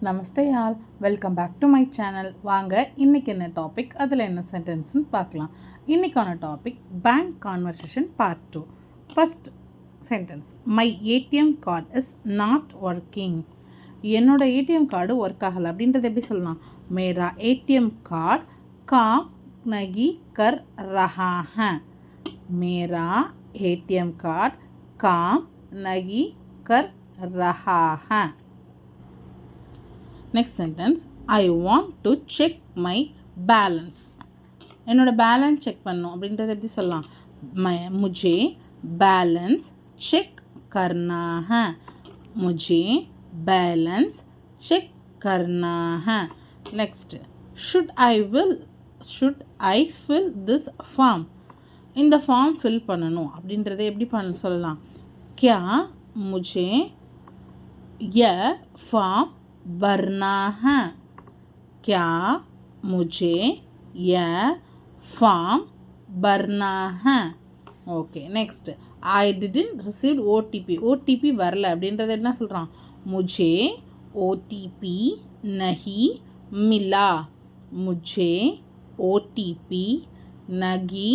Namaste all, welcome back to my channel. வாங்க இன்றைக்கி என்ன டாபிக், அதில் என்ன சென்டென்ஸ்னு பார்க்கலாம். இன்றைக்கான topic bank conversation part 2. First sentence, my ATM card is not working. என்னோட ஏடிஎம் கார்டு ஒர்க் ஆகலை அப்படின்றது எப்படி சொல்லலாம்? மேரா ஏடிஎம் கார்டு காம் நகி கர் ரஹா ஹை. மேரா ஏடிஎம் கார்டு காம் நகி கர் ரஹா ஹை. Next sentence, I want to check my balance. என்னோட பேலன்ஸ் செக் பண்ணணும் அப்படின்றது எப்படி சொல்லலாம்? முझे பேலன்ஸ் செக் करना है. मुझे बैलेंस செக் करना है. Next, should I fill this form. இந்த ஃபார்ம் ஃபில் பண்ணணும் அப்படின்றத எப்படி சொல்லலாம்? क्या मुझे यह फॉर्म भरना है. क्या मुझे यह फॉर्म भरना है. Okay. Next, I didn't receive OTP. OTP வரல அப்படின்றத என்ன சொல்கிறான்? முझे ஓடிபி நஹி மிலா. முझे ஓடிபி நகி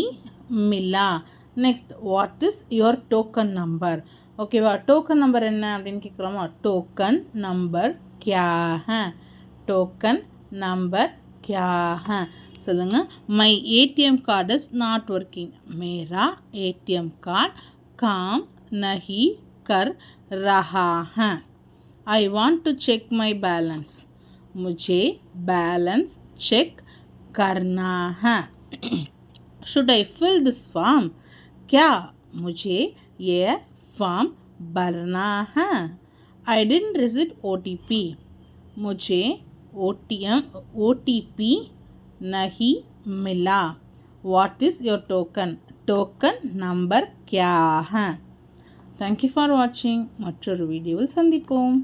மிலா. Next, what is your token number? ஓகேவா, டோக்கன் நம்பர் என்ன அப்படின்னு கேட்குறோமா? டோக்கன் நம்பர் क्या है. टोकन नंबर क्या है சொல்லுங்க. My ATM card is not working. மேரா ஏடிஎம் கார்டு काम नहीं कर रहा है. I want to check my balance. मुझे बैलेंस चेक करना है. Should I fill this form. क्या मुझे ये फॉर्म भरना है. I didn't receive OTP. मुझे ओटीपी नहीं मिला. What is your token. Token number क्या है. Thank you for watching. மற்றொரு வீடியோவில் சந்திப்போம்.